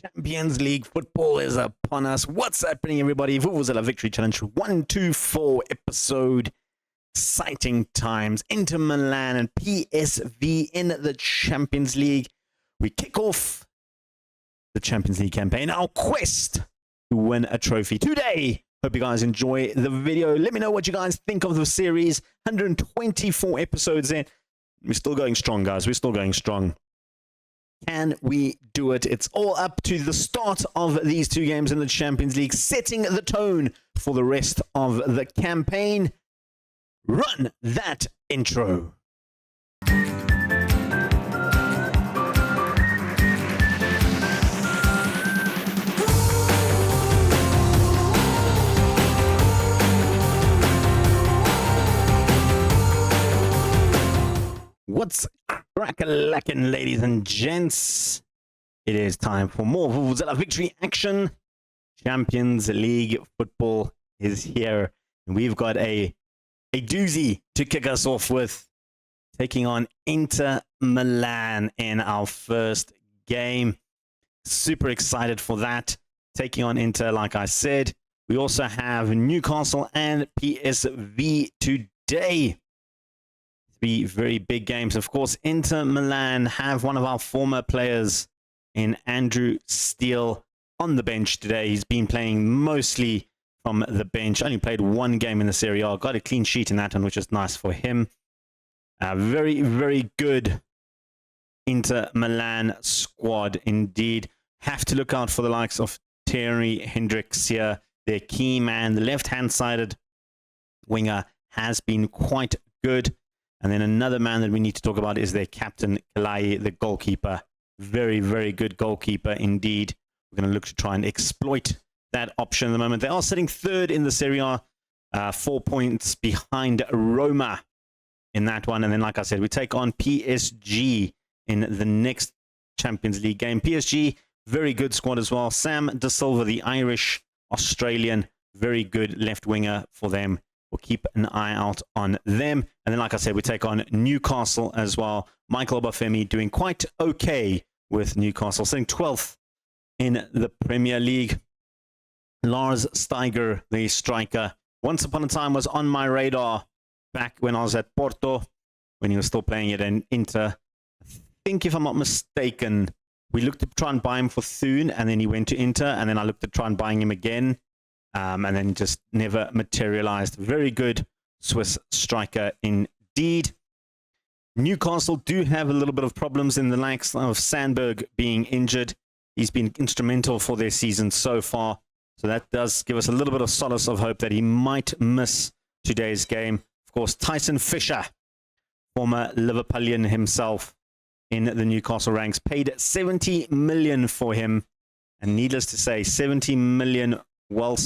Champions League football is upon us. What's happening, everybody? Vuvuzela Victory Challenge 124 episode. Exciting times. Inter Milan and PSV in the Champions League. We kick off the Champions League campaign, our quest to win a trophy today. Hope you guys enjoy the video. Let me know what you guys think of the series. 124 episodes in. We're still going strong, guys. We're still going strong. Can we do it? It's all up to the start of these two games in the Champions League, setting the tone for the rest of the campaign. Run that intro. What's crack-a-lackin', ladies and gents? It is time for more Vuvuzela Victory action. Champions League football is here. And we've got a doozy to kick us off with. Taking on Inter Milan in our first game. Super excited for that. Taking on Inter, like I said. We also have Newcastle and PSV today. Three very big games. Of course, Inter Milan have one of our former players in Andrew Steele on the bench today. He's been playing mostly from the bench. Only played one game in the Serie A. Got a clean sheet in that one, which is nice for him. Very, very good Inter Milan squad indeed. Have to look out for the likes of Thierry Hendricks here. Their key man, the left-hand-sided winger, has been quite good. And then another man that we need to talk about is their captain, Kalai, the goalkeeper. Very, very good goalkeeper indeed. We're going to look to try and exploit that option at the moment. They are sitting third in the Serie A, 4 points behind Roma in that one. And then, like I said, we take on PSG in the next Champions League game. PSG, very good squad as well. Sam De Silva, the Irish Australian, very good left winger for them. We'll keep an eye out on them. And then, like I said, we take on Newcastle as well. Michael Obafemi doing quite okay with Newcastle, sitting 12th in the Premier League. Lars Steiger, the striker, once upon a time was on my radar back when I was at Porto, when he was still playing it in Inter. I think, if I'm not mistaken, we looked to try and buy him for Thun, and then he went to Inter, and then I looked at try and buying him again. And then just never materialized. Very good Swiss striker indeed. Newcastle do have a little bit of problems in the likes of Sandberg being injured. He's been instrumental for their season so far. So that does give us a little bit of solace of hope that he might miss today's game. Of course, Tyson Fisher, former Liverpoolian himself in the Newcastle ranks, paid 70 million for him. And needless to say, 70 million well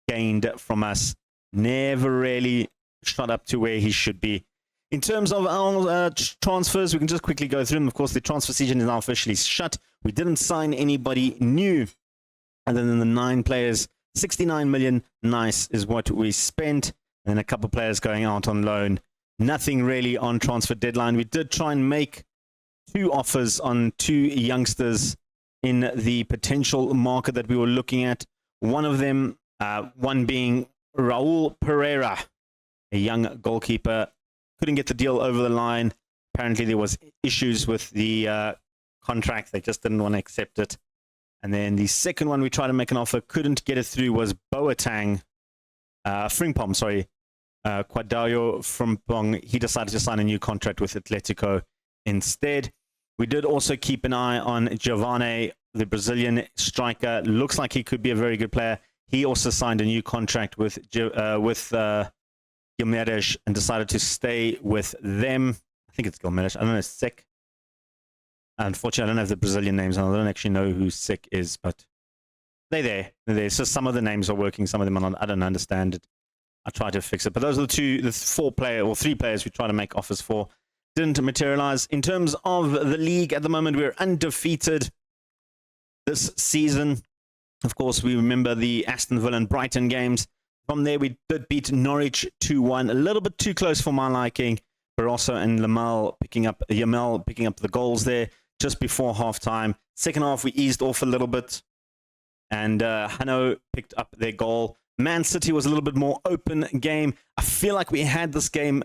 gained from us, never really shot up to where he should be. In terms of our transfers, we can just quickly go through them. Of course, the transfer season is now officially shut. We didn't sign anybody new other than the 9 players. 69 million, nice, is what we spent. And a couple of players going out on loan. Nothing really on transfer deadline. We did try and make 2 offers on 2 youngsters in the potential market that we were looking at. One of them, one being Raul Pereira, a young goalkeeper. Couldn't get the deal over the line. Apparently there was issues with the contract. They just didn't want to accept it. And then the second one we tried to make an offer, couldn't get it through, was Frimpong, Quadayo Frimpong. He decided to sign a new contract with Atletico instead. We did also keep an eye on Giovanni, the Brazilian striker. Looks like he could be a very good player. He also signed a new contract with Guilherme and decided to stay with them. I think it's Guilherme. I don't know, Sick. Unfortunately, I don't have the Brazilian names. I don't actually know who Sick is, but they're there. They're there. So some of the names are working, some of them are not. I don't understand it. I try to fix it. But those are the 3 players we try to make offers for. Didn't materialize. In terms of the league at the moment, we're undefeated this season. Of course, we remember the Aston Villa and Brighton games. From there, we did beat Norwich 2-1. A little bit too close for my liking. Barroso and Yamal picking up the goals there. just before halftime. Second half, we eased off a little bit, and Hanno picked up their goal. Man City was a little bit more open game. I feel like we had this game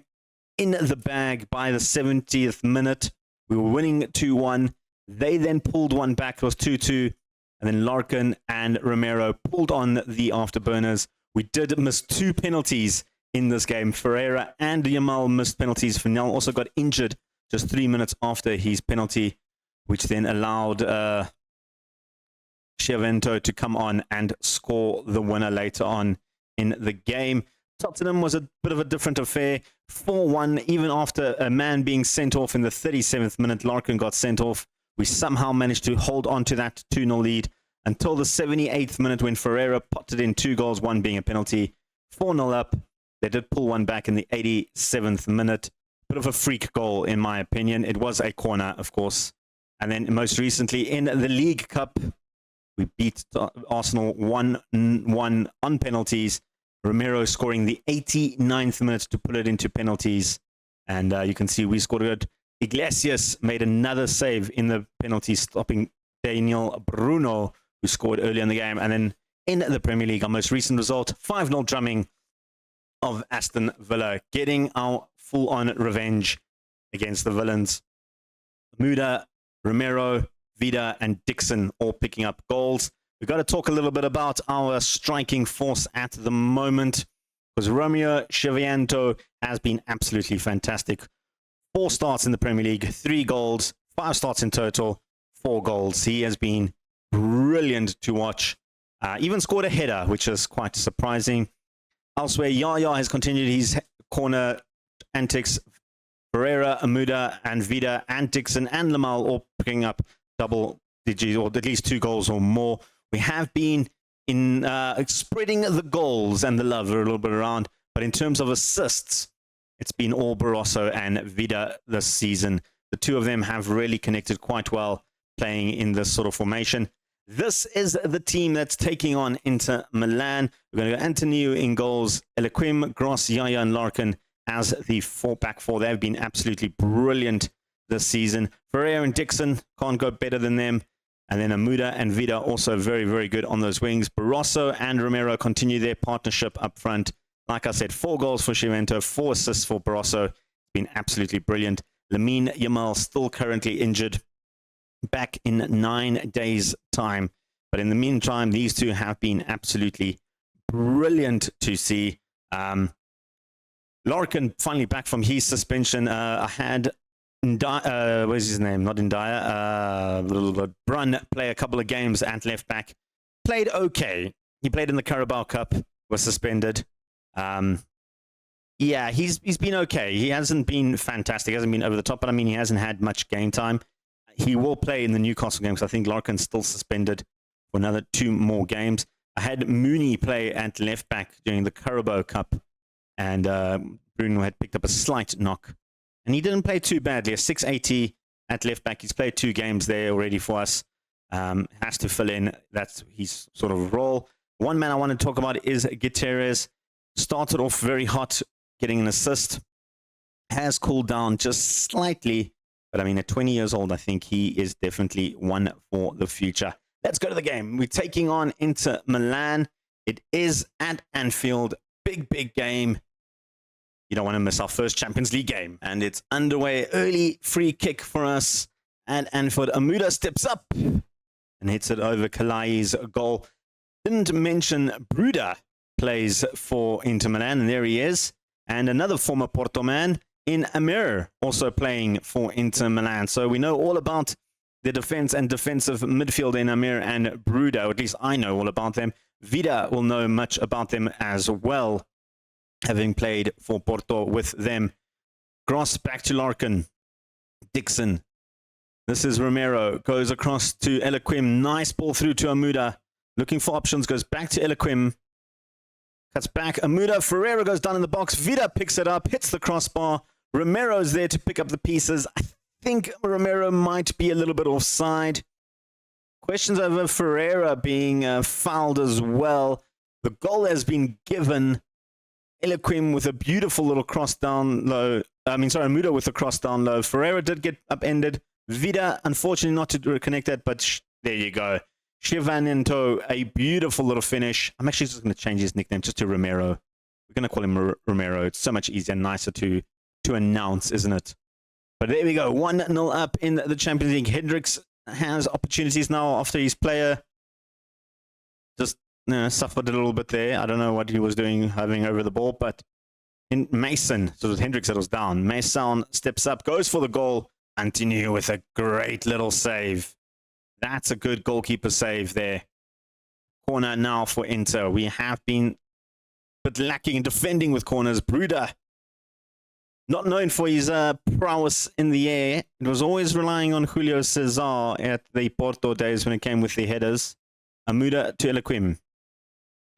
in the bag by the 70th minute. We were winning 2-1. They then pulled one back. It was 2-2. And then Larkin and Romero pulled on the afterburners. We did miss 2 penalties in this game. Ferreira and Yamal missed penalties. Fennell also got injured just 3 minutes after his penalty, which then allowed Chiavento to come on and score the winner later on in the game. Tottenham was a bit of a different affair. 4-1, even after a man being sent off in the 37th minute. Larkin got sent off. We somehow managed to hold on to that 2-0 lead until the 78th minute when Ferreira potted in 2 goals, 1 being a penalty. 4-0 up. They did pull one back in the 87th minute. Bit of a freak goal, in my opinion. It was a corner, of course. And then most recently in the League Cup, we beat Arsenal 1-1 on penalties. Romero scoring the 89th minute to put it into penalties. And you can see we scored good. Iglesias made another save in the penalty, stopping Daniel Bruno, who scored early in the game. And then in the Premier League, our most recent result, 5-0 drumming of Aston Villa, getting our full-on revenge against the villains. Muda, Romero, Vida, and Dixon all picking up goals. We've got to talk a little bit about our striking force at the moment, because Romeo Chiavento has been absolutely fantastic. 4 starts in the Premier League, 3 goals, 5 starts in total, 4 goals. He has been brilliant to watch. Even scored a header, which is quite surprising. Elsewhere, Yaya has continued his corner antics. Ferreira, Amuda, and Vida, and Dixon, and Lamal all picking up double digits, or at least 2 goals or more. We have been in spreading the goals and the love a little bit around, but in terms of assists, it's been all Barroso and Vida this season. The 2 of them have really connected quite well playing in this sort of formation. This is the team that's taking on Inter Milan. We're going to go Antoniu in goals, Elequim, Gross, Yaya, and Larkin as the back four. They've been absolutely brilliant this season. Ferreira and Dixon can't go better than them. And then Amuda and Vida also very, very good on those wings. Barroso and Romero continue their partnership up front. Like I said, 4 goals for Chiavento, 4 assists for Barroso. It's been absolutely brilliant. Lamine Yamal still currently injured, back in 9 days' time. But in the meantime, these 2 have been absolutely brilliant to see. Larkin finally back from his suspension. I had where's his name? Not Ndaya. Brun play a couple of games at left back. Played okay. He played in the Carabao Cup. Was suspended. Yeah, he's been okay. He hasn't been fantastic. He hasn't been over the top, but I mean, he hasn't had much game time. He will play in the Newcastle games. I think Larkin's still suspended for another 2 more games. I had Mooney play at left back during the Carabao Cup, and Bruno had picked up a slight knock. And he didn't play too badly. A 680 at left back. He's played 2 games there already for us. Has to fill in. That's his sort of role. One man I want to talk about is Gutierrez. Started off very hot, getting an assist. Has cooled down just slightly. But I mean, at 20 years old, I think he is definitely one for the future. Let's go to the game. We're taking on Inter Milan. It is at Anfield. Big, big game. You don't want to miss our first Champions League game. And it's underway. Early free kick for us at Anfield. Amuda steps up and hits it over Kalai's goal. Didn't mention Bruda plays for Inter Milan, and there he is. And another former Porto man in Amir, also playing for Inter Milan. So we know all about the defense and defensive midfield in Amir and Bruda, or at least I know all about them. Vida will know much about them as well, having played for Porto with them. Gross back to Larkin. Dixon. This is Romero. Goes across to Elequim. Nice ball through to Amuda. Looking for options. Goes back to Elequim. Cuts back. Amuda. Ferreira goes down in the box. Vida picks it up. Hits the crossbar. Romero's there to pick up the pieces. I think Romero might be a little bit offside. Questions over Ferreira being fouled as well. The goal has been given. Elequim with a beautiful little cross down low. Amuda with a cross down low. Ferreira did get upended, Vida, unfortunately, not to reconnect that, but there you go. Shivanento, a beautiful little finish. I'm actually just going to change his nickname just to Romero. We're going to call him Romero. It's so much easier and nicer to announce, isn't it? But there we go. 1-0 up in the Champions League. Hendricks has opportunities now after his player just suffered a little bit there. I don't know what he was doing, having over the ball, but in Mason, so it was Hendricks that was down. Mason steps up, goes for the goal. Antinu with a great little save. That's a good goalkeeper save there. Corner now for Inter. We have been a bit lacking in defending with corners. Bruder, not known for his prowess in the air. It was always relying on Julio Cesar at the Porto days when it came with the headers. Amuda to Elequim.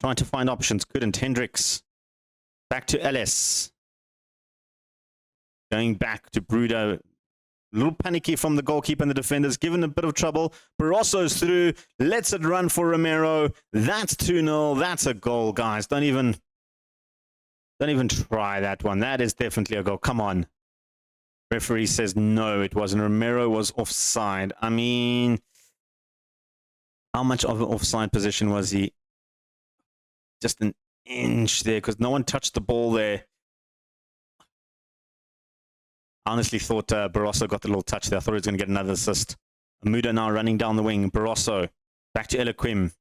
Trying to find options. Couldn't. Hendricks. Back to Ellis. Going back to Bruder. A little panicky from the goalkeeper and the defenders. Given a bit of trouble. Barroso's through. Lets it run for Romero. That's 2-0. That's a goal, guys. Don't even try that one. That is definitely a goal. Come on. Referee says no, it wasn't. Romero was offside. I mean, how much of an offside position was he? Just an inch there because no one touched the ball there. I honestly thought Barroso got the little touch there. I thought he was going to get another assist. Amuda now running down the wing. Barroso back to Elequim.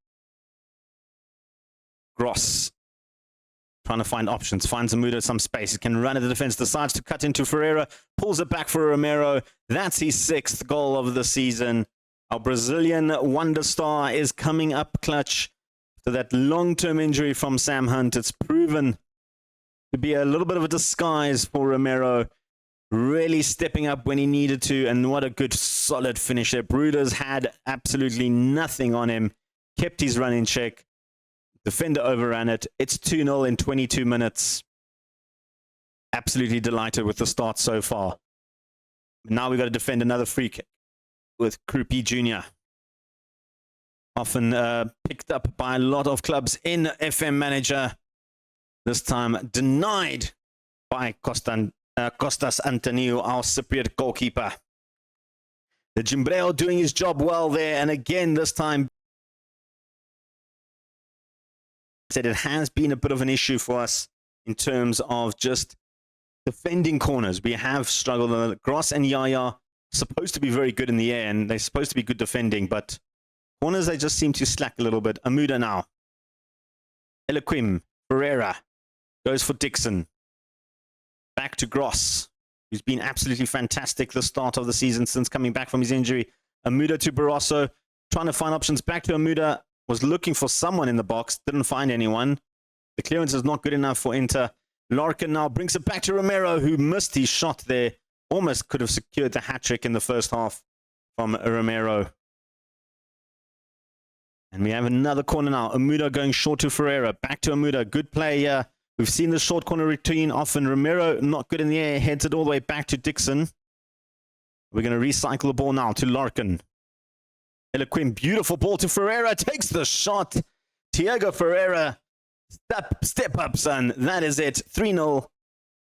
Gross. Trying to find options. Finds Amuda some space. He can run at the defense. Decides to cut into Ferreira. Pulls it back for Romero. That's his 6th goal of the season. Our Brazilian wonder star is coming up clutch to that long-term injury from Sam Hunt. It's proven to be a little bit of a disguise for Romero. Really stepping up when he needed to. And what a good, solid finish there. Bruder's had absolutely nothing on him. Kept his run in check. Defender overran it. It's 2-0 in 22 minutes. Absolutely delighted with the start so far. Now we've got to defend another free kick with Krupi Jr. Often picked up by a lot of clubs in FM Manager. This time denied by Costas Antoniu, our Cypriot goalkeeper. The Jimbreo doing his job well there. And again, this time, said it has been a bit of an issue for us in terms of just defending corners. We have struggled. Gross and Yaya supposed to be very good in the air, and they're supposed to be good defending, but corners, they just seem to slack a little bit. Amuda now. Elequim. Ferreira goes for Dixon. Back to Gross, who's been absolutely fantastic the start of the season since coming back from his injury. Amuda to Barroso. Trying to find options. Back to Amuda. Was looking for someone in the box. Didn't find anyone. The clearance is not good enough for Inter. Larkin now brings it back to Romero, who missed his shot there. Almost could have secured the hat-trick in the first half from Romero. And we have another corner now. Amuda going short to Ferreira. Back to Amuda. Good play here. We've seen the short corner routine often. Romero not good in the air. Heads it all the way back to Dixon. We're going to recycle the ball now to Larkin. Elequim, beautiful ball to Ferreira. Takes the shot. Thiago Ferreira. Step up, son. That is it. 3-0.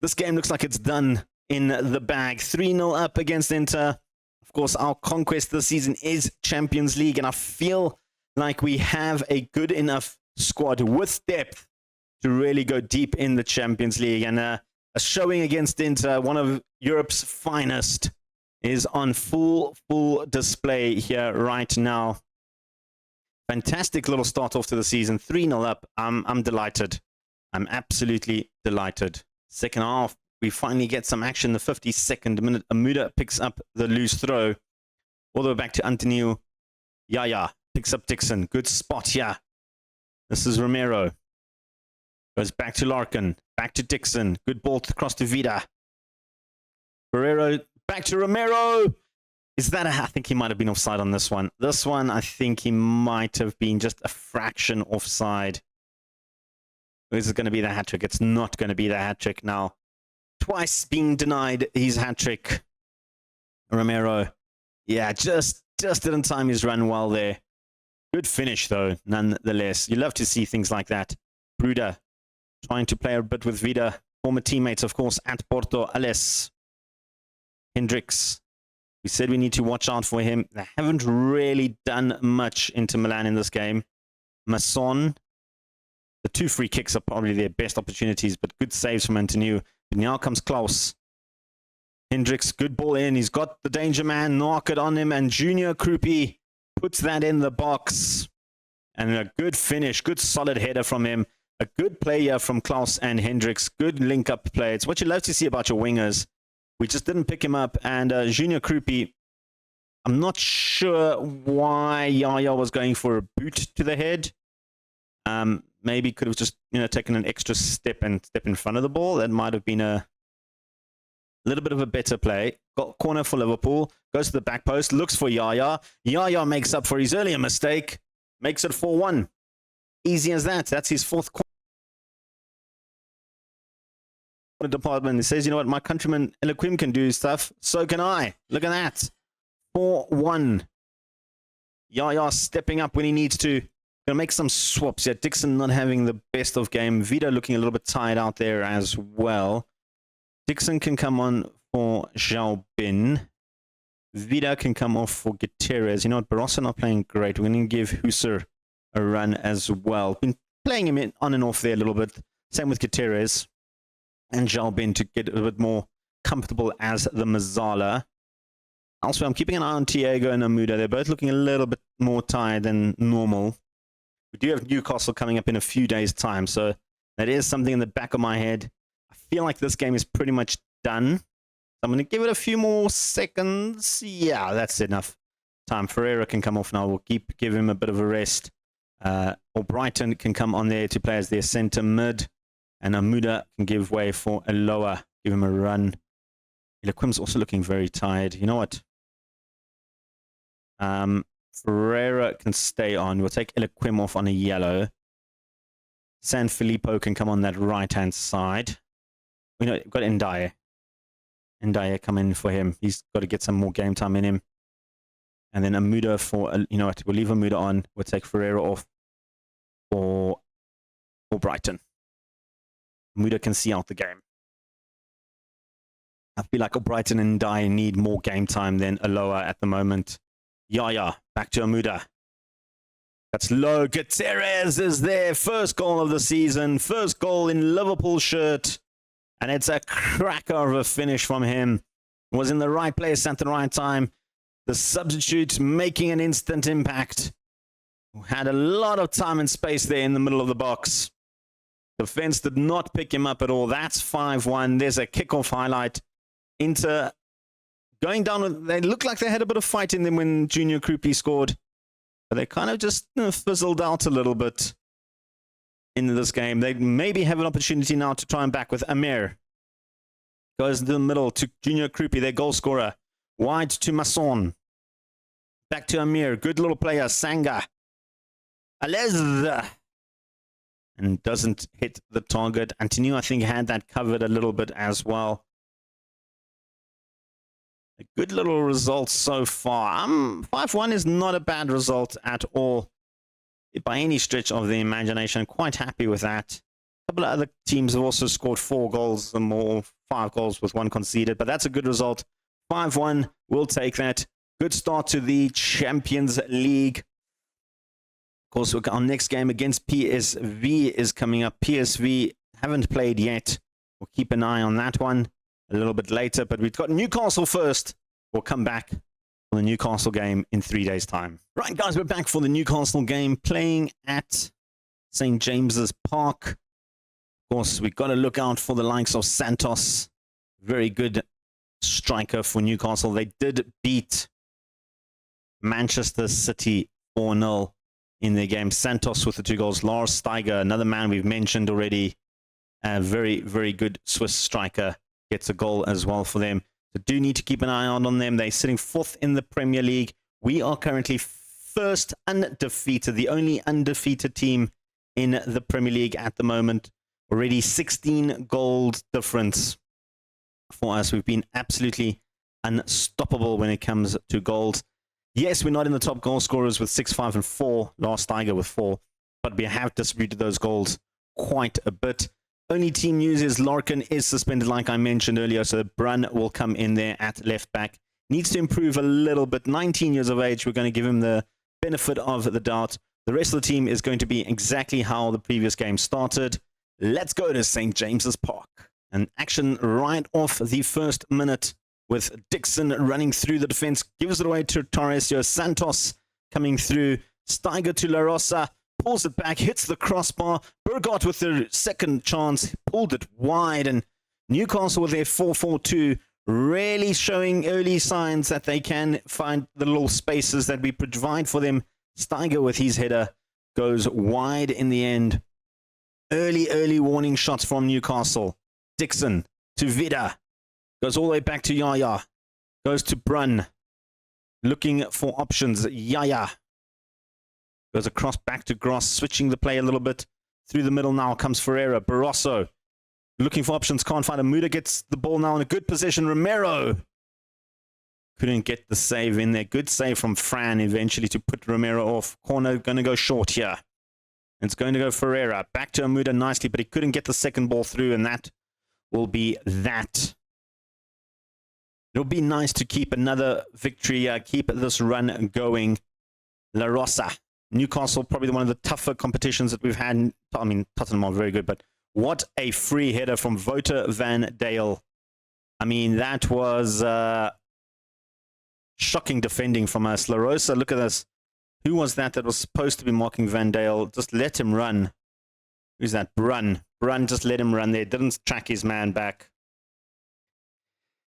This game looks like it's done in the bag. 3-0 up against Inter. Of course, our conquest this season is Champions League, and I feel like we have a good enough squad with depth to really go deep in the Champions League. And a showing against Inter, one of Europe's finest, is on full display here right now. Fantastic little start off to the season. 3-0 up. I'm delighted. I'm absolutely delighted. Second half, we finally get some action. The 52nd minute, Amuda picks up the loose throw. All the way back to Antoniu. Yaya picks up Dixon. Good spot here. This is Romero. Goes back to Larkin. Back to Dixon. Good ball across to Vida. Ferrero. Back to Romero. Is that I think he might have been offside on this one. This one, I think he might have been just a fraction offside. Is it going to be the hat-trick? It's not going to be the hat-trick now. Twice being denied his hat-trick. Romero. Yeah, just didn't time his run well there. Good finish, though, nonetheless. You love to see things like that. Bruder trying to play a bit with Vida. Former teammates, of course, at Porto. Ales. Hendricks, We said we need to watch out for him. They haven't really done much Inter Milan in this game. Masson, the 2 free kicks are probably their best opportunities, but good saves from Antoniu. But now comes Klaus. Hendricks, good ball in. He's got the danger man, knock it on him, and Junior Krupi puts that in the box. And a good finish, good solid header from him. A good play here from Klaus and Hendricks. Good link-up play. It's what you love to see about your wingers. We just didn't pick him up. And Junior Krupi, I'm not sure why Yaya was going for a boot to the head. Maybe could have just taken an extra step and step in front of the ball. That might have been a little bit of a better play. Got corner for Liverpool. Goes to the back post. Looks for Yaya. Yaya makes up for his earlier mistake. Makes it 4-1. Easy as that. That's his 4th corner department. He says, you know what, my countryman Eloquim can do stuff. So can I. Look at that. 4-1. Yaya stepping up when he needs to. Going to make some swaps. Yeah, Dixon not having the best of game. Vida looking a little bit tired out there as well. Dixon can come on for Zhao Bin. Vida can come off for Gutierrez. You know what, Barossa not playing great. We're going to give Husser a run as well. Been playing him on and off there a little bit. Same with Gutierrez and Zhao Bin to get a bit more comfortable as the Mazzala. Also, I'm keeping an eye on Thiago and Amuda. They're both looking a little bit more tired than normal. We do have Newcastle coming up in a few days' time, so that is something in the back of my head. I feel like this game is pretty much done. I'm going to give it a few more seconds. Yeah, that's enough time. Ferreira can come off now. We'll give him a bit of a rest. Or Brighton can come on there to play as their centre mid. And Amuda can give way for Aloha. Give him a run. Iloquim's also looking very tired. You know what? Ferreira can stay on. We'll take Iloquim off on a yellow. San Filippo can come on that right-hand side. We've got Ndiaye. Ndiaye come in for him. He's got to get some more game time in him. And then Amuda for, you know what, we'll leave Amuda on. We'll take Ferreira off for Brighton. Amuda can see out the game. I feel like Brighton and Ndiaye need more game time than Aloha at the moment. Yaya, back to Amuda. That's low. Gutierrez is there. First goal of the season. First goal in Liverpool shirt. And it's a cracker of a finish from him. Was in the right place at the right time. The substitute making an instant impact. Had a lot of time and space there in the middle of the box. Defense did not pick him up at all. That's 5-1. There's a kickoff highlight. Inter going down. They looked like they had a bit of fight in them when Junior Krupi scored. But they kind of just fizzled out a little bit in this game. They maybe have an opportunity now to try and back with Amir. Goes into the middle to Junior Krupi, their goal scorer. Wide to Masson. Back to Amir. Good little player. Sanga. Alez. And doesn't hit the target. Antoniu, I think, had that covered a little bit as well. A good little result so far. 5-1 is not a bad result at all. By any stretch of the imagination. Quite happy with that. A couple of other teams have also scored 4 goals or more, 5 goals with 1 conceded. But that's a good result. 5-1, we'll take that. Good start to the Champions League. Of course, our next game against PSV is coming up. PSV haven't played yet. We'll keep an eye on that one a little bit later. But we've got Newcastle first. We'll come back for the Newcastle game in 3 days' time. Right, guys, we're back for the Newcastle game, playing at St. James's Park. Of course, we've got to look out for the likes of Santos. Very good striker for Newcastle. They did beat Manchester City 4-0 in their game. Santos with the 2 goals. Lars Steiger, another man we've mentioned already. A very, very good Swiss striker. Gets a goal as well for them. So do need to keep an eye out on them. They're sitting 4th in the Premier League. We are currently first undefeated. The only undefeated team in the Premier League at the moment. Already 16 goals difference for us. We've been absolutely unstoppable when it comes to goals. Yes, we're not in the top goal scorers with 6, 5, and 4. Lars Steiger with 4. But we have distributed those goals quite a bit. Only team news is Larkin is suspended, like I mentioned earlier. So Brun will come in there at left back. Needs to improve a little bit. 19 years of age. We're going to give him the benefit of the doubt. The rest of the team is going to be exactly how the previous game started. Let's go to St. James's Park. An action right off the first minute with Dixon running through the defense. Gives it away to Taresio. Santos coming through. Steiger to La Rosa. Pulls it back. Hits the crossbar. Burgott with their second chance. Pulled it wide. And Newcastle with their 4-4-2. Really showing early signs that they can find the little spaces that we provide for them. Steiger with his header goes wide in the end. Early warning shots from Newcastle. Dixon to Vida. Goes all the way back to Yaya. Goes to Brun. Looking for options. Yaya. Goes across back to Gross. Switching the play a little bit. Through the middle now comes Ferreira. Barroso. Looking for options. Can't find him. Muda gets the ball now in a good position. Romero. Couldn't get the save in there. Good save from Fran eventually to put Romero off. Corner going to go short here. It's going to go Ferreira. Back to Amuda nicely, but he couldn't get the second ball through, and that will be that. It'll be nice to keep another victory, keep this run going. La Rosa. Newcastle, probably one of the tougher competitions that we've had. I mean, Tottenham are very good, but what a free header from Wouter van Dale. I mean, that was shocking defending from us. La Rosa, look at this. Who was that was supposed to be marking Van Dale? Just let him run. Who's that? Brun. Brun just let him run there. Didn't track his man back.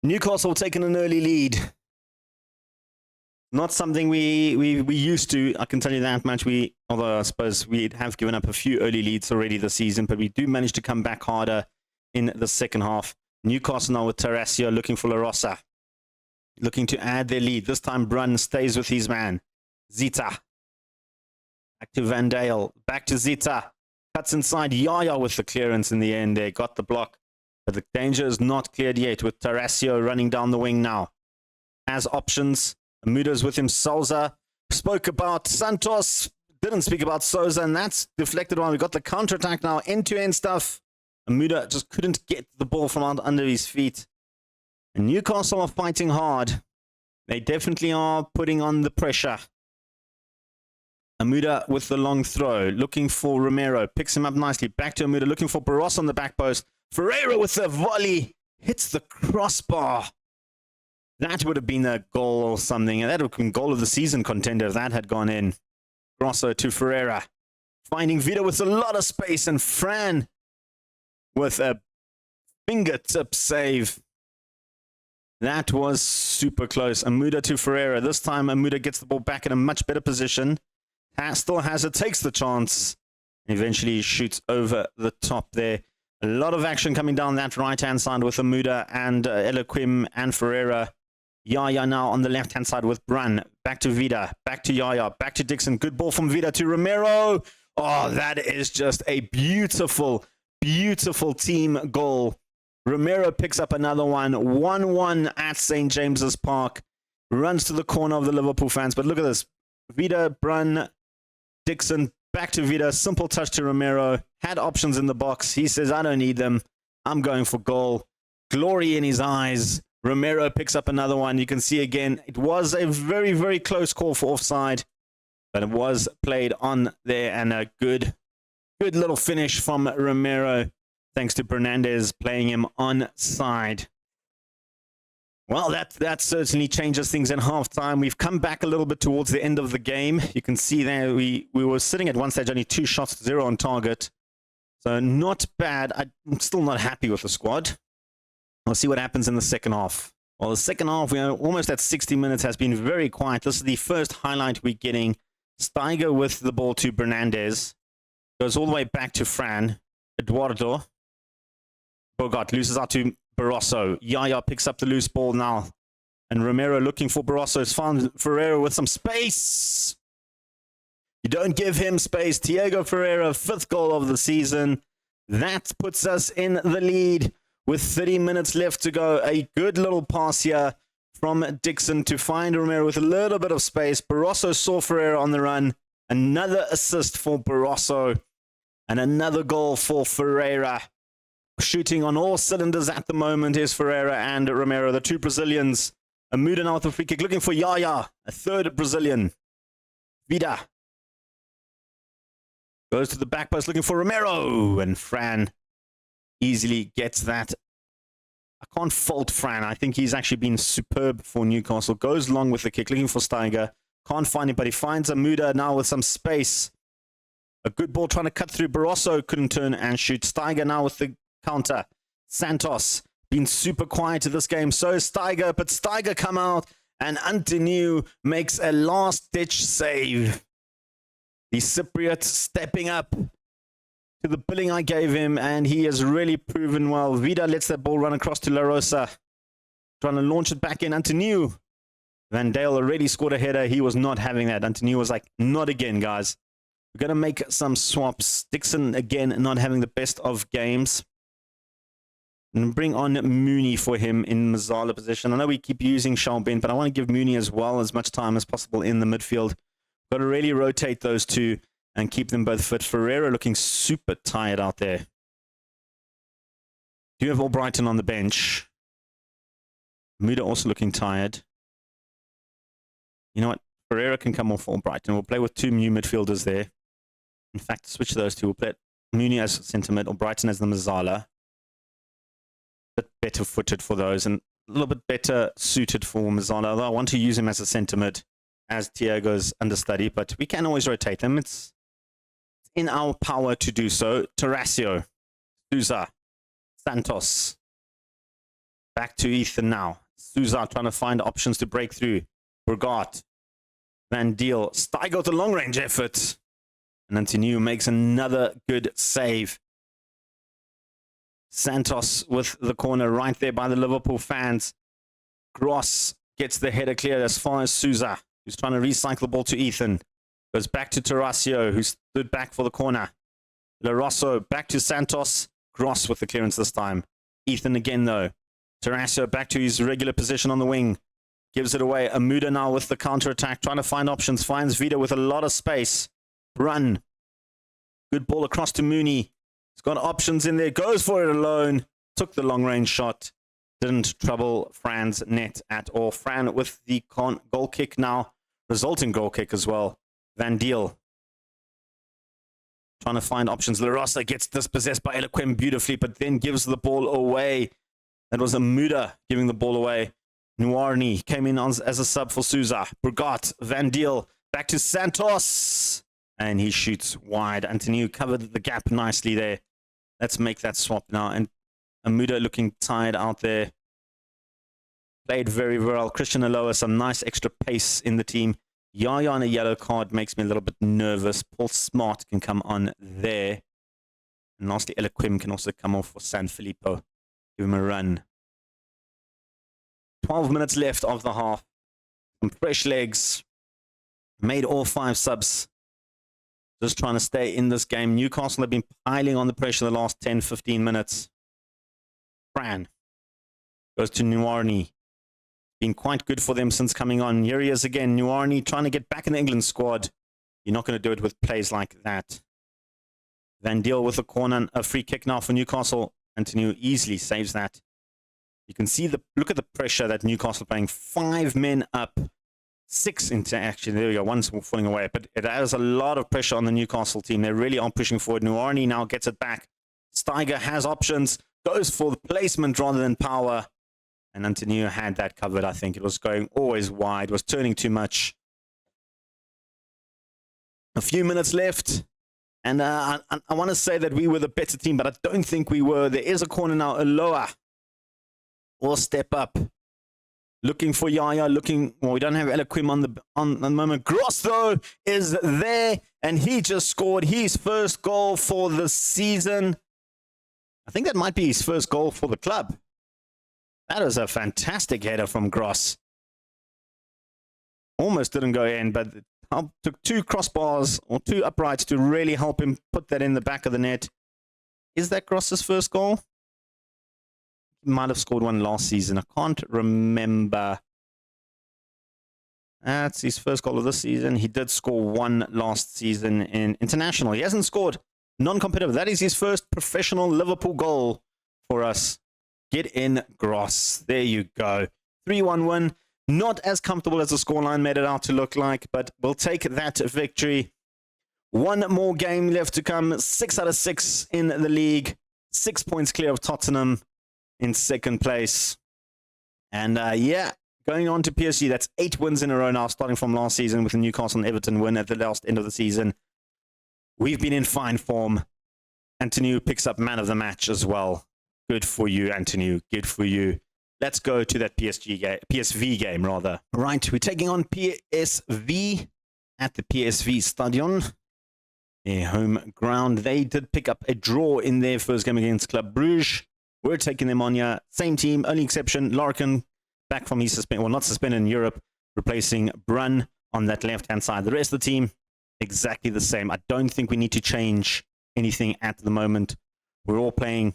Newcastle taking an early lead. Not something we used to. I can tell you that much. Although I suppose we have given up a few early leads already this season, but we do manage to come back harder in the second half. Newcastle now with Taresio looking for La Rosa. Looking to add their lead. This time Brun stays with his man. Zita. Back to Van Dale. Back to Zita. Cuts inside. Yaya with the clearance in the end there. Got the block. But the danger is not cleared yet with Taresio running down the wing now. Has options. Amuda's with him. Souza. Spoke about Santos. Didn't speak about Souza. And that's deflected on. We got the counter-attack now. End-to-end stuff. Amuda just couldn't get the ball from under his feet. And Newcastle are fighting hard. They definitely are putting on the pressure. Amuda with the long throw. Looking for Romero. Picks him up nicely. Back to Amuda. Looking for Barros on the back post. Ferreira with the volley. Hits the crossbar. That would have been a goal or something. And that would have been goal of the season contender if that had gone in. Grosso to Ferreira. Finding Vida with a lot of space. And Fran with a fingertip save. That was super close. Amuda to Ferreira. This time Amuda gets the ball back in a much better position. Still has it. Takes the chance. Eventually shoots over the top there. A lot of action coming down that right-hand side with Amuda and Eloquim and Ferreira. Yaya now on the left-hand side with Brun. Back to Vida. Back to Yaya. Back to Dixon. Good ball from Vida to Romero. Oh, that is just a beautiful, beautiful team goal. Romero picks up another one. 1-1 at St. James's Park. Runs to the corner of the Liverpool fans. But look at this. Vida, Brun, Dixon, back to Vida. Simple touch to Romero. Had options in the box. He says, I don't need them. I'm going for goal. Glory in his eyes. Romero picks up another one. You can see again, it was a very, very close call for offside. But it was played on there. And a good little finish from Romero. Thanks to Fernandez playing him onside. Well, that certainly changes things in halftime. We've come back a little bit towards the end of the game. You can see there we were sitting at one stage only 2 shots to 0 on target. So not bad. I'm still not happy with the squad. We'll see what happens in the second half. Well, the second half, we are almost at 60 minutes, has been very quiet. This is the first highlight we're getting. Steiger with the ball to Fernandez. Goes all the way back to Fran. Eduardo. Bogart loses out to Barroso. Yaya picks up the loose ball now. And Romero looking for Barroso. Has found Ferreira with some space. You don't give him space. Thiago Ferreira, 5th goal of the season. That puts us in the lead with 30 minutes left to go. A good little pass here from Dixon to find Romero with a little bit of space. Barroso saw Ferreira on the run. Another assist for Barroso. And another goal for Ferreira. Shooting on all cylinders at the moment is Ferreira and Romero, the 2 Brazilians. Amuda now with a free kick, looking for Yaya, a third Brazilian. Vida goes to the back post, looking for Romero, and Fran easily gets that. I can't fault Fran. I think he's actually been superb for Newcastle. Goes long with the kick, looking for Steiger. Can't find him, but he finds Amuda now with some space. A good ball trying to cut through. Barroso couldn't turn and shoot. Steiger now with the counter. Santos been super quiet to this game. So is Steiger, but Steiger come out and Antoniu makes a last-ditch save. The Cypriot stepping up to the billing I gave him, and he has really proven well. Vida lets that ball run across to La Rosa. Trying to launch it back in. Antoniu. Van Dale already scored a header. He was not having that. Antoniu was like, not again, guys. We're going to make some swaps. Dixon, again, not having the best of games. And bring on Mooney for him in Mazala position. I know we keep using Shalbin, but I want to give Mooney as well as much time as possible in the midfield. Got to really rotate those two and keep them both fit. Ferreira looking super tired out there. Do you have Albrighton on the bench? Muda also looking tired. You know what? Ferreira can come off Albrighton. We'll play with two new midfielders there. In fact, switch those two. We'll play Mooney as centre mid, Albrighton as the Mazala. Bit better footed for those and a little bit better suited for Mazala. Although I want to use him as a centre mid as Thiago's understudy, but we can always rotate him. It's in our power to do so. Tarasio, Souza, Santos. Back to Ethan now. Souza trying to find options to break through. Burgart, Van Deel, Steiger with a long-range effort. And Antoniu makes another good save. Santos with the corner right there by the Liverpool fans. Gross gets the header cleared as far as Souza, who's trying to recycle the ball to Ethan. Goes back to Tarasio, who stood back for the corner. Larosso back to Santos. Gross with the clearance this time. Ethan again, though. Tarasio back to his regular position on the wing. Gives it away. Amuda now with the counter-attack, trying to find options. Finds Vida with a lot of space. Run. Good ball across to Mooney. He's got options in there. Goes for it alone. Took the long-range shot. Didn't trouble Fran's net at all. Fran with the goal kick now. Resulting goal kick as well. Van Deel. Trying to find options. La Rosa gets dispossessed by Eloquem beautifully, but then gives the ball away. That was Amuda giving the ball away. Nuarni came in as a sub for Souza. Burgat, Van Deel, back to Santos. And he shoots wide. Antoniu covered the gap nicely there. Let's make that swap now. And Amuda looking tired out there. Played very well. Christian Aloa, some nice extra pace in the team. Yaya on a yellow card makes me a little bit nervous. Paul Smart can come on there. And lastly, Eloquim can also come off for San Filippo. Give him a run. 12 minutes left of the half. Some fresh legs. Made all 5 subs. Just trying to stay in this game. Newcastle have been piling on the pressure the last 10, 15 minutes. Fran goes to Nuarni. Been quite good for them since coming on. Here he is again. Nuarni trying to get back in the England squad. You're not going to do it with plays like that. Van Deel with a corner, a free kick now for Newcastle. Antoniu easily saves that. You can see look at the pressure that Newcastle playing. 5 men up. 6 into action. There we go. One's falling away. But it has a lot of pressure on the Newcastle team. They really are pushing forward. Nuarni now gets it back. Steiger has options. Goes for the placement rather than power. And Antoniu had that covered, I think. It was going always wide. Was turning too much. A few minutes left. And I want to say that we were the better team, but I don't think we were. There is a corner now. Aloa will step up. Looking for Yaya, well, we don't have Eloquim on the moment. Gross, though, is there, and he just scored his first goal for the season. I think that might be his first goal for the club. That was a fantastic header from Gross. Almost didn't go in, but it took 2 crossbars or 2 uprights to really help him put that in the back of the net. Is that Gross's first goal? Might have scored one last season. I can't remember. That's his first goal of this season. He did score one last season in international. He hasn't scored non-competitive. That is his first professional Liverpool goal for us. Get in, Gross. There you go. 3-1 win. Not as comfortable as the scoreline made it out to look like, but we'll take that victory. One more game left to come. 6 out of 6 in the league. 6 points clear of Tottenham in second place. And yeah, going on to PSG, that's 8 wins in a row now, starting from last season with the Newcastle and Everton win at the last end of the season. We've been in fine form. Anthony picks up man of the match as well. Good for you, Anthony. Good for you. Let's go to that PSV game, rather. Right, we're taking on PSV at the PSV Stadion. Their home ground. They did pick up a draw in their first game against Club Brugge. We're taking them on here. Same team, only exception, Larkin back from his suspension, well, not suspended in Europe, replacing Brun on that left-hand side. The rest of the team, exactly the same. I don't think we need to change anything at the moment. We're all playing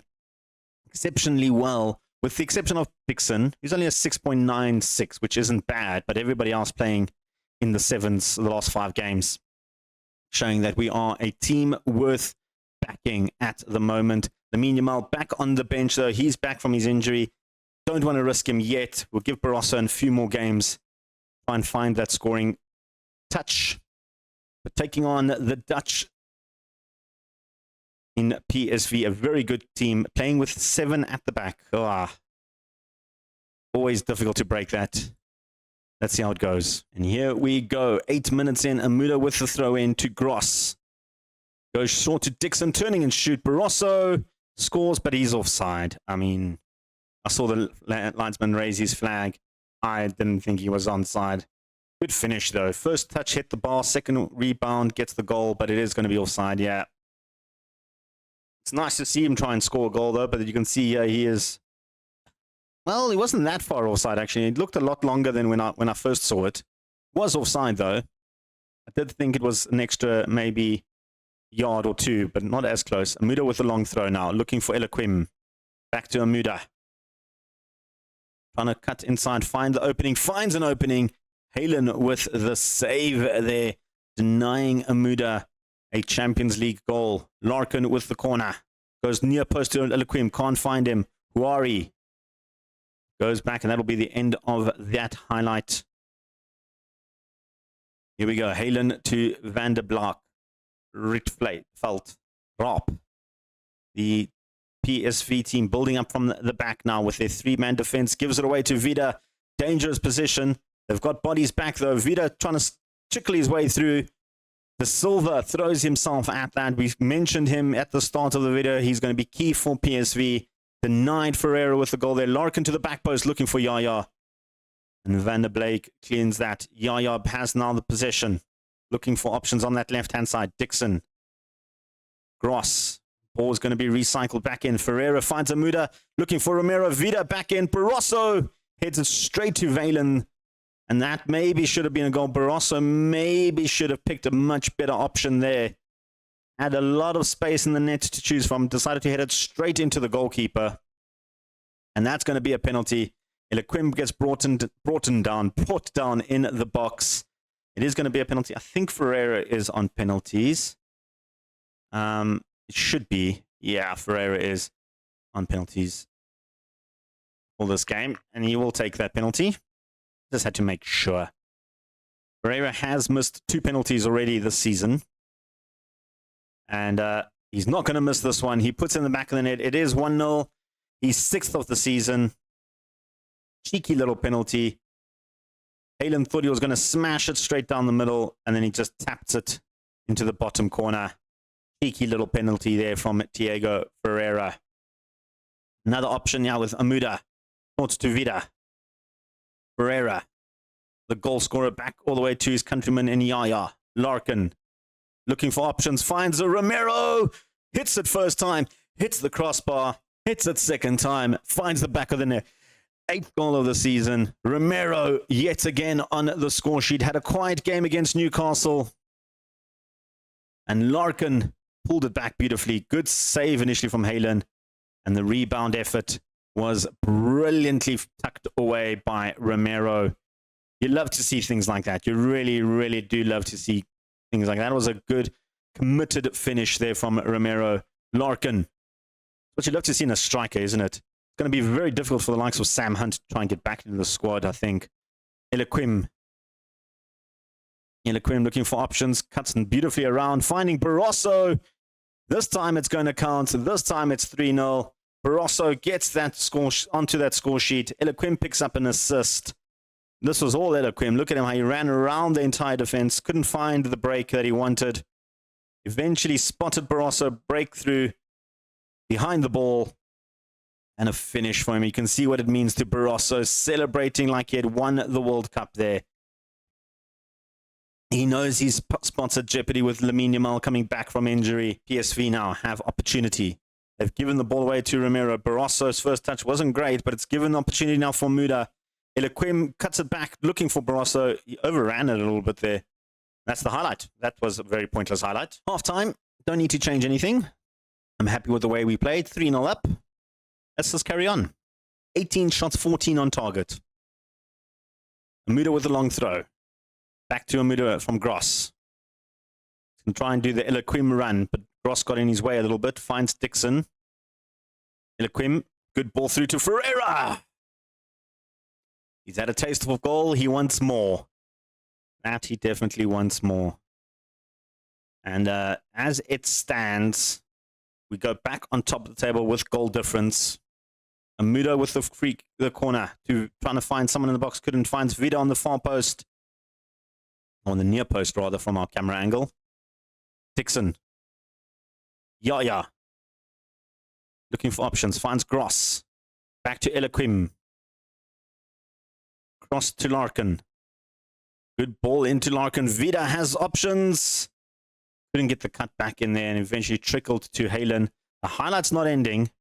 exceptionally well, with the exception of Dixon, who's only a 6.96, which isn't bad, but everybody else playing in the 7s the last 5 games, showing that we are a team worth backing at the moment. Lamine Yamal back on the bench, though. He's back from his injury. Don't want to risk him yet. We'll give Barroso a few more games. Try and find that scoring touch. But taking on the Dutch in PSV, a very good team, playing with 7 at the back. Always difficult to break that. Let's see how it goes. And here we go. 8 minutes in. Amuda with the throw in to Gross. Goes short to Dixon, turning and shoot. Barroso scores, but he's offside. I mean, I saw the linesman raise his flag. I didn't think he was onside. Good finish, though. First touch hit the bar. Second rebound gets the goal, but it is going to be offside, yeah. It's nice to see him try and score a goal, though, but you can see he is... Well, he wasn't that far offside, actually. It looked a lot longer than when I first saw it. Was offside, though. I did think it was an extra, maybe, yard or 2, but not as close. Amuda with a long throw now, looking for Eloquim. Back to Amuda. Trying to cut inside, find the opening, finds an opening. Halen with the save there, denying Amuda a Champions League goal. Larkin with the corner. Goes near post to Eloquim, can't find him. Huari goes back, and that'll be the end of that highlight. Here we go. Halen to Van der Blaak. Rietveld. Raap. The PSV team building up from the back now with their 3-man defense. Gives it away to Vida. Dangerous position. They've got bodies back, though. Vida trying to trickle his way through. The Silva throws himself at that. We mentioned him at the start of the video. He's going to be key for PSV. Denied Ferreira with the goal there. Larkin to the back post looking for Yaya. And Van der Blaak cleans that. Yaya has now the possession. Looking for options on that left-hand side. Dixon. Gross. Ball is going to be recycled back in. Ferreira finds Amuda. Looking for Romero. Vida back in. Barroso heads it straight to Valen. And that maybe should have been a goal. Barroso maybe should have picked a much better option there. Had a lot of space in the net to choose from. Decided to head it straight into the goalkeeper. And that's going to be a penalty. Eloquim gets brought down in the box. It is going to be a penalty. I think Ferreira is on penalties. It should be. Yeah, Ferreira is on penalties for this game. And he will take that penalty. Just had to make sure. Ferreira has missed 2 penalties already this season. And he's not going to miss this one. He puts it in the back of the net. It is 1-0. He's 6th of the season. Cheeky little penalty. Halen thought he was going to smash it straight down the middle, and then he just taps it into the bottom corner. Cheeky little penalty there from Thiago Ferreira. Another option now with Amuda. Thoughts to Vida. Ferreira. The goal scorer back all the way to his countryman in Yaya. Larkin. Looking for options, finds a Romero, hits it first time, hits the crossbar, hits it second time, finds the back of the net. 8th goal of the season. Romero yet again on the score sheet. Had a quiet game against Newcastle. And Larkin pulled it back beautifully. Good save initially from Halen. And the rebound effort was brilliantly tucked away by Romero. You love to see things like that. You really, really do love to see things like that. It was a good, committed finish there from Romero. Larkin. What you love to see in a striker, isn't it? It's going to be very difficult for the likes of Sam Hunt to try and get back into the squad, I think. Elequim. Elequim looking for options, cuts beautifully around, finding Barroso. This time it's going to count. This time it's 3-0. Barroso gets that score onto that score sheet. Elequim picks up an assist. This was all Elequim. Look at him, how he ran around the entire defense. Couldn't find the break that he wanted. Eventually spotted Barroso break through behind the ball. And a finish for him. You can see what it means to Barroso, celebrating like he had won the World Cup there. He knows he's spots at jeopardy with Lamine Yamal coming back from injury. PSV now have opportunity. They've given the ball away to Romero. Barroso's first touch wasn't great, but it's given the opportunity now for Muda. Elequim cuts it back, looking for Barroso. He overran it a little bit there. That's the highlight. That was a very pointless highlight. Half time. Don't need to change anything. I'm happy with the way we played. 3-0 up. Let's just carry on. 18 shots, 14 on target. Amuda with a long throw. Back to Amuda from Gross. Can try and do the Elequim run, but Gross got in his way a little bit. Finds Dixon. Elequim, good ball through to Ferreira. He's had a taste of a goal. He wants more. That he definitely wants more. And as it stands, we go back on top of the table with goal difference. Amuda with the corner, trying to find someone in the box. Couldn't find Vida on the far post. On the near post, rather, from our camera angle. Dixon. Yaya. Looking for options. Finds Gross. Back to Elequim. Cross to Larkin. Good ball into Larkin. Vida has options. Couldn't get the cut back in there and eventually trickled to Halen. The highlight's not ending.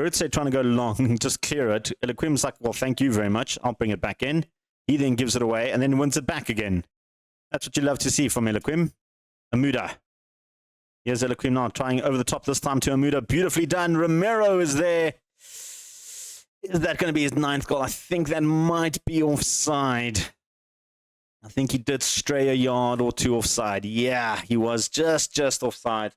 Gertze trying to go long and just clear it. Elequim's like, well, thank you very much. I'll bring it back in. He then gives it away and then wins it back again. That's what you love to see from Elequim. Amuda. Here's Elequim now trying over the top this time to Amuda. Beautifully done. Romero is there. Is that going to be his 9th goal? I think that might be offside. I think he did stray a yard or two offside. Yeah, he was just offside.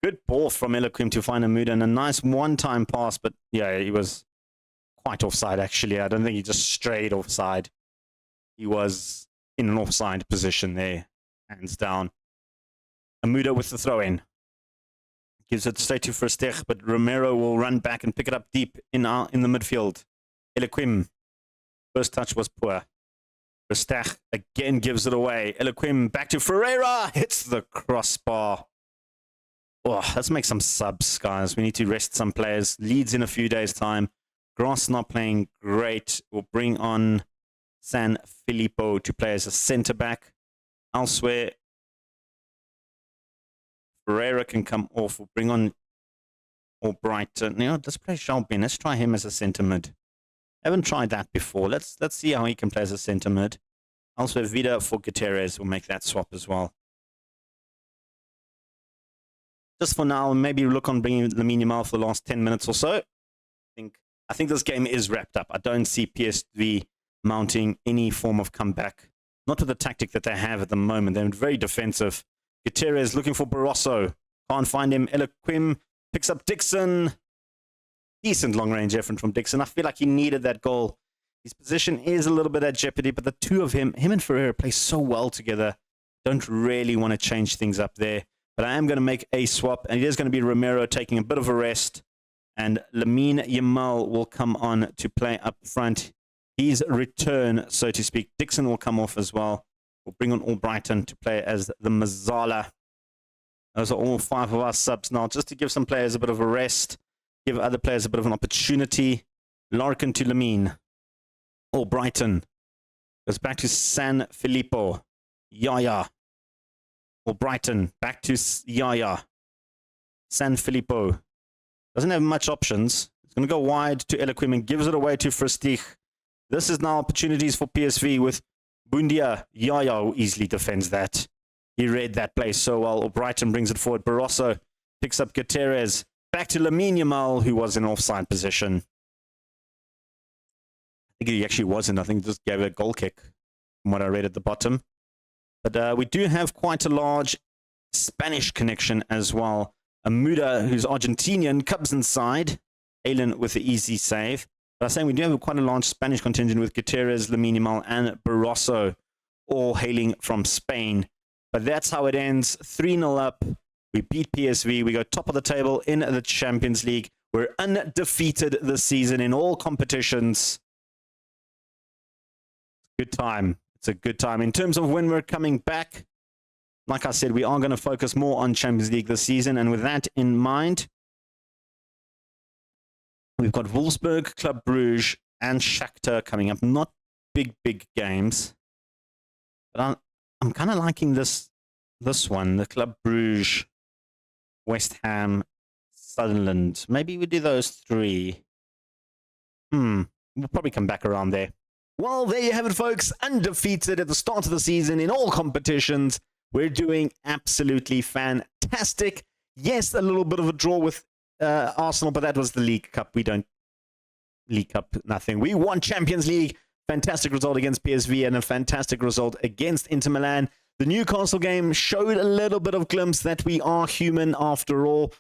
Good ball from Elequim to find Amuda and a nice one-time pass, but yeah, he was quite offside actually. I don't think he just strayed offside. He was in an offside position there, hands down. Amuda with the throw-in. Gives it straight to Versteeg, but Romero will run back and pick it up deep in the midfield. Elequim. First touch was poor. Versteeg again gives it away. Elequim back to Ferreira. Hits the crossbar. Oh, let's make some subs, guys. We need to rest some players. Leeds in a few days' time. Gross not playing great. We'll bring on San Filippo to play as a centre-back. Elsewhere, Ferreira can come off. We'll bring on Albrighton. You know, let's play Shalbin. Let's try him as a centre mid. Haven't tried that before. Let's see how he can play as a centre mid. Elsewhere, Vida for Gutierrez. We'll make that swap as well. Just for now, maybe look on bringing Lamine Yamal for the last 10 minutes or so. I think this game is wrapped up. I don't see PSV mounting any form of comeback. Not with the tactic that they have at the moment. They're very defensive. Gutierrez looking for Barroso. Can't find him. Elequim picks up Dixon. Decent long-range effort from Dixon. I feel like he needed that goal. His position is a little bit at jeopardy, but the two of him and Ferreira play so well together. Don't really want to change things up there. But I am going to make a swap, and it is going to be Romero taking a bit of a rest. And Lamine Yamal will come on to play up front. His return, so to speak. Dixon will come off as well. We'll bring on Albrighton to play as the Mazzala. Those are all 5 of our subs now, just to give some players a bit of a rest, give other players a bit of an opportunity. Larkin to Lamine. Albrighton goes back to San Filippo. Yaya. Albrighton back to Yaya. San Filippo. Doesn't have much options. It's going to go wide to Elequim and gives it away to Versteeg. This is now opportunities for PSV with Bundia. Yaya who easily defends that. He read that play so well. Albrighton brings it forward. Barroso picks up Gutierrez. Back to Lamine Yamal, who was in offside position. I think he actually wasn't. I think he just gave a goal kick from what I read at the bottom. But we do have quite a large Spanish connection as well. Amuda, who's Argentinian, comes inside. Halen with the easy save. But I was saying we do have quite a large Spanish contingent with Gutierrez, Lamine Yamal, and Barroso, all hailing from Spain. But that's how it ends. 3-0 up. We beat PSV. We go top of the table in the Champions League. We're undefeated this season in all competitions. Good time. It's a good time. In terms of when we're coming back, like I said, we are going to focus more on Champions League this season. And with that in mind, we've got Wolfsburg, Club Brugge, and Shakhtar coming up. Not big games. But I'm kind of liking this one, the Club Brugge, West Ham, Sunderland. Maybe we do those 3. We'll probably come back around there. Well, there you have it, folks. Undefeated at the start of the season in all competitions. We're doing absolutely fantastic. Yes, a little bit of a draw with Arsenal, but that was the League Cup. We don't League Cup, nothing. We won Champions League. Fantastic result against PSV and a fantastic result against Inter Milan. The Newcastle game showed a little bit of glimpse that we are human after all.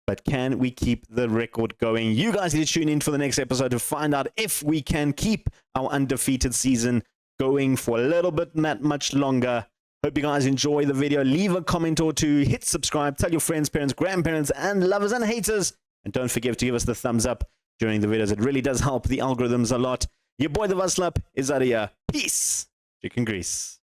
But can we keep the record going? You guys need to tune in for the next episode to find out if we can keep our undefeated season going for a little bit, not much longer. Hope you guys enjoy the video. Leave a comment or two. Hit subscribe. Tell your friends, parents, grandparents, and lovers and haters. And don't forget to give us the thumbs up during the videos. It really does help the algorithms a lot. Your boy, the Vuslap, is out of here. Peace. Chicken grease.